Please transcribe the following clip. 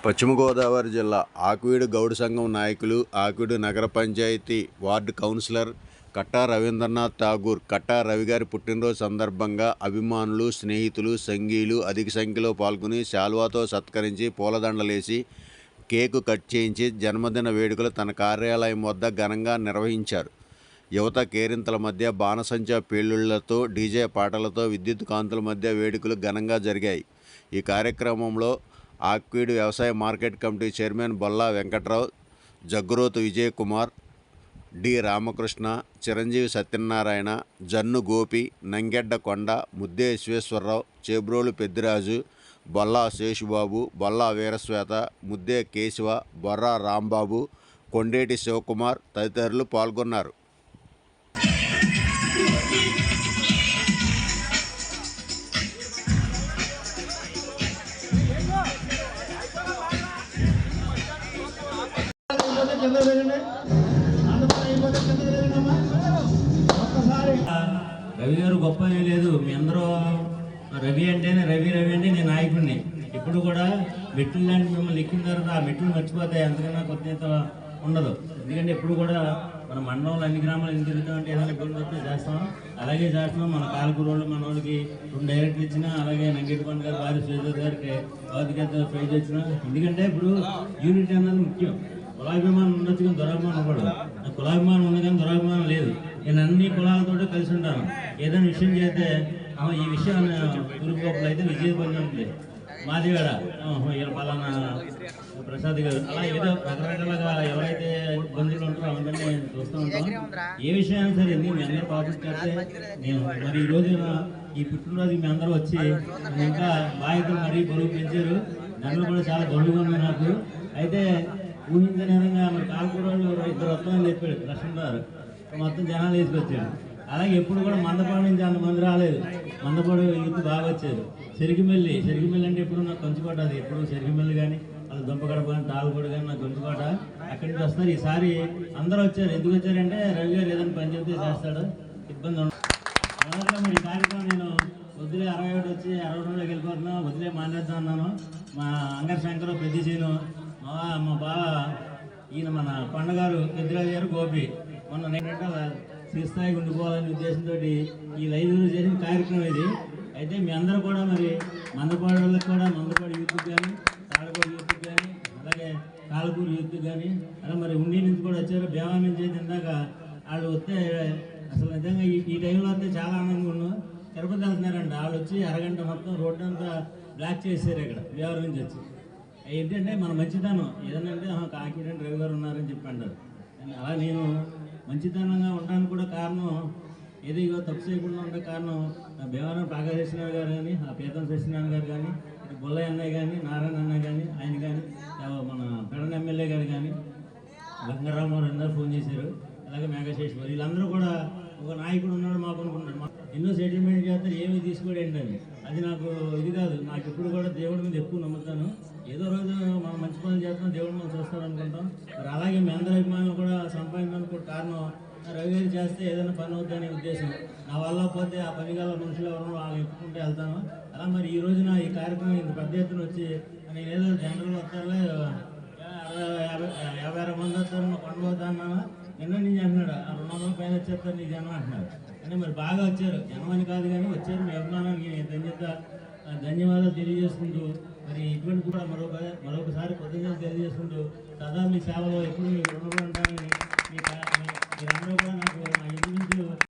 పశ్చిమ గోదావరి జిల్లా ఆకివీడు గౌడ సంఘం నాయకులు, ఆకివీడు నగర పంచాయతీ వార్డు కౌన్సిలర్ కట్టా రవీంద్రనాథ్ ఠాగూర్ కట్టా రవి గారి పుట్టినరోజు సందర్భంగా అభిమానులు, స్నేహితులు, సంఘీయులు అధిక సంఖ్యలో పాల్గొని శాల్వాతో సత్కరించి పూలదండలేసి కేకు కట్ చేయించి జన్మదిన వేడుకలు తన కార్యాలయం వద్ద ఘనంగా నిర్వహించారు. యువత కేరింతల మధ్య బాణసంచా పేలుళ్లతో, డీజే పాటలతో, విద్యుత్ కాంతుల మధ్య వేడుకలు ఘనంగా జరిగాయి. ఈ కార్యక్రమంలో ఆకివీడు వ్యవసాయ market committee chairman Bolla Venkatrao, Jaggurothu Vijay Kumar, D Ramakrishna, Chiranjeevi Satyanarayana, Jannu Gopi, Nangedda Konda, Mudde Visweswara Rao, Chebrolu Peddiraju, Bolla Seshubabu, Bolla వీరశ్వేత, ముద్దే కేశవ, బొర్రా రాంబాబు, కొండేటి శివకుమార్ తదితరులు పాల్గొన్నారు. రవి గారు గొప్ప లేదు. మీ అందరూ రవి అంటేనే రవి అంటే నేను నాయకుడిని. ఇప్పుడు కూడా మెట్లు లాంటి మిమ్మల్ని ఎక్కిన తర్వాత ఆ మెట్లు మర్చిపోతాయి, అంతకన్నా కొత్త ఉండదు. ఎందుకంటే ఎప్పుడు కూడా మన మండలంలో అన్ని గ్రామాలు ఎందుకు తిరుగుతామంటే ఏదైనా ఇబ్బంది వస్తే చేస్తాం, అలాగే చేస్తున్నాం. మన కాలకూరు వాళ్ళు మన వాళ్ళకి 2 డైరెక్ట్లు ఇచ్చినా, అలాగే నంగేటికొండ గారు భార్య శ్రీధర్ గారికి భౌతికత ప్రైజ్ వచ్చినా. ఎందుకంటే ఇప్పుడు యూనిట్ అన్నది ముఖ్యం. కులాభిమానం ఉండొచ్చు కానీ దురాభిమానం ఉండదు. కులాభిమానం ఉంది కానీ దురాభిమానం లేదు. నేను అన్ని కులాలతో కలిసి ఉంటాను. ఏదైనా విషయం చేస్తే ఈ విషయాన్ని తూర్పుగోపులు అయితే విజయపంచం మాదివాడ పలానా ప్రసాద్ గారు, అలా ఏదో రకరకాలుగా ఎవరైతే ఇబ్బందులు ఉంటారో అవన్నీ నేను చూస్తూ ఉంటాను. ఏ విషయాన్ని సరే మీ అందరూ పాటిస్తే నేను మరి ఈ రోజు ఈ పుట్టినరోజు మీ అందరూ వచ్చి ఇంకా బాధ్యతలు మరీ బరువు పెంచారు. దాంట్లో కూడా చాలా బరువుగా ఉంది నాకు. అయితే ఊహించిన విధంగా మరి కాల్పూర్ వాళ్ళు 2 వస్తామని చెప్పాడు లక్ష్మణ్ గారు, మొత్తం జనాలు తీసుకొచ్చాడు. అలాగే ఎప్పుడు కూడా మందపాడు నుంచి అంతమంది రాలేదు. మందపాడు యూత్ బాగా వచ్చారు. చెరిగిమెల్లి అంటే ఎప్పుడు నాకు కొంచుకోట, అది ఎప్పుడు చెరిగిమెల్లి కానీ వాళ్ళు దుంపగడప కానీ తాగుబడి కానీ నాకు కొంచుకోట అక్కడి నుంచి వస్తారు. ఈసారి అందరూ వచ్చారు. ఎందుకు వచ్చారంటే రవి గారు ఏదైనా పని చెప్తే చేస్తాడు, ఇబ్బంది ఉండదు. మొదట్లో మరి ఈ కార్యక్రమం నేను వదిలే 61 వచ్చి 62లోకి వెళ్ళిపోతున్నాను, వదిలే మానేద్దాం అన్నాను. మా అంగర్ శంకర్ పెద్ద చేయను, మా బావ ఈయన మన పండగారు పెద్దరాజు గారు గోపి మొన్న నేనంటే స్థిరస్థాయికి ఉండిపోవాలనే ఉద్దేశంతో ఈ లైబ్రరీ చేసిన కార్యక్రమం ఇది. అయితే మీ అందరూ కూడా మరి మందపాడు వాళ్ళకి కూడా మందపాడు యూత్కి కానీ, తాళపాడు యూత్కి కానీ, అలాగే కాలకూరు యూత్కి కానీ, అలా మరి ఉండి నుంచి కూడా వచ్చారు. బేవా నుంచి అయితే ఇందాక వాళ్ళు వస్తే అసలు నిజంగా ఈ టైంలో వస్తే చాలా ఆనందంగా ఉన్నాం. తిరుపతి వెళ్తున్నారంట. వాళ్ళు వచ్చి అరగంట మొత్తం రోడ్డు అంతా బ్లాక్ చేశారు ఇక్కడ బేవర్ నుంచి వచ్చి. ఏంటంటే మన మంచితనం ఏదనంటే కాకినాడ రవి గారు ఉన్నారని చెప్పి అంటారు. అలా నేను మంచితనంగా ఉండడానికి కూడా కారణం ఏదో తప్పు చేయకుండా ఉండే కారణం భీమవరం ప్రాకాశ సత్యనారాయణ గారు కానీ, ఆ పీతం సత్యనారాయణ గారు కానీ, బొల్లయ్య అన్నయ్య కానీ, నారాయణ అన్నయ్య కానీ, ఆయన కానీ, మన పెడన ఎమ్మెల్యే గారు కానీ, వెంకటరామారావు అందరూ ఫోన్ చేశారు. అలాగే మేఘశేశ్వరి, వీళ్ళందరూ కూడా ఒక నాయకుడు ఉన్నాడు మాకు అనుకుంటున్నారు. ఎన్నో సెటిల్మెంట్ చేస్తారు, ఏమీ తీసుకోడు ఏంటని. అది నాకు ఇది కాదు. నాకు ఎప్పుడు కూడా దేవుడి మీద ఎక్కువ నమ్ముతాను. ఏదో రోజు మనం మంచి పనులు చేస్తాం, దేవుడి మనం చూస్తాం అనుకుంటాం. మరి అలాగే మీ అందరి అభిమానులు కూడా సంపాదించడానికి కూడా కారణం రవి గారు చేస్తే ఏదైనా పని అవుతుందనే ఉద్దేశం. నా వల్ల పోతే ఆ పని గల మనుషులు ఎవరు వాళ్ళు ఎత్తుకుంటే వెళ్తాను. అలా మరి ఈ రోజున ఈ కార్యక్రమం ఇంత పెద్ద ఎత్తున వచ్చి నేను ఏదో జనరల్ వస్తారులే 50-60 మంది వస్తారు కొండపోతా అన్నాను. నిన్న నుంచి అంటున్నాడు 200 పైన వచ్చేస్తారు నీ జనం అంటున్నారు. అంటే మరి బాగా వచ్చారు, జనం అని కాదు కానీ వచ్చారు. మీ అభిమానానికి ధన్యవాదాలు తెలియజేసుకుంటూ మరి ఇటువంటి కూడా మరొకసారి కృతజ్ఞతలు తెలియజేసుకుంటూ సదా మీ సేవలో ఎప్పుడు మీ రుణపడి ఉంటానని మీరందరూ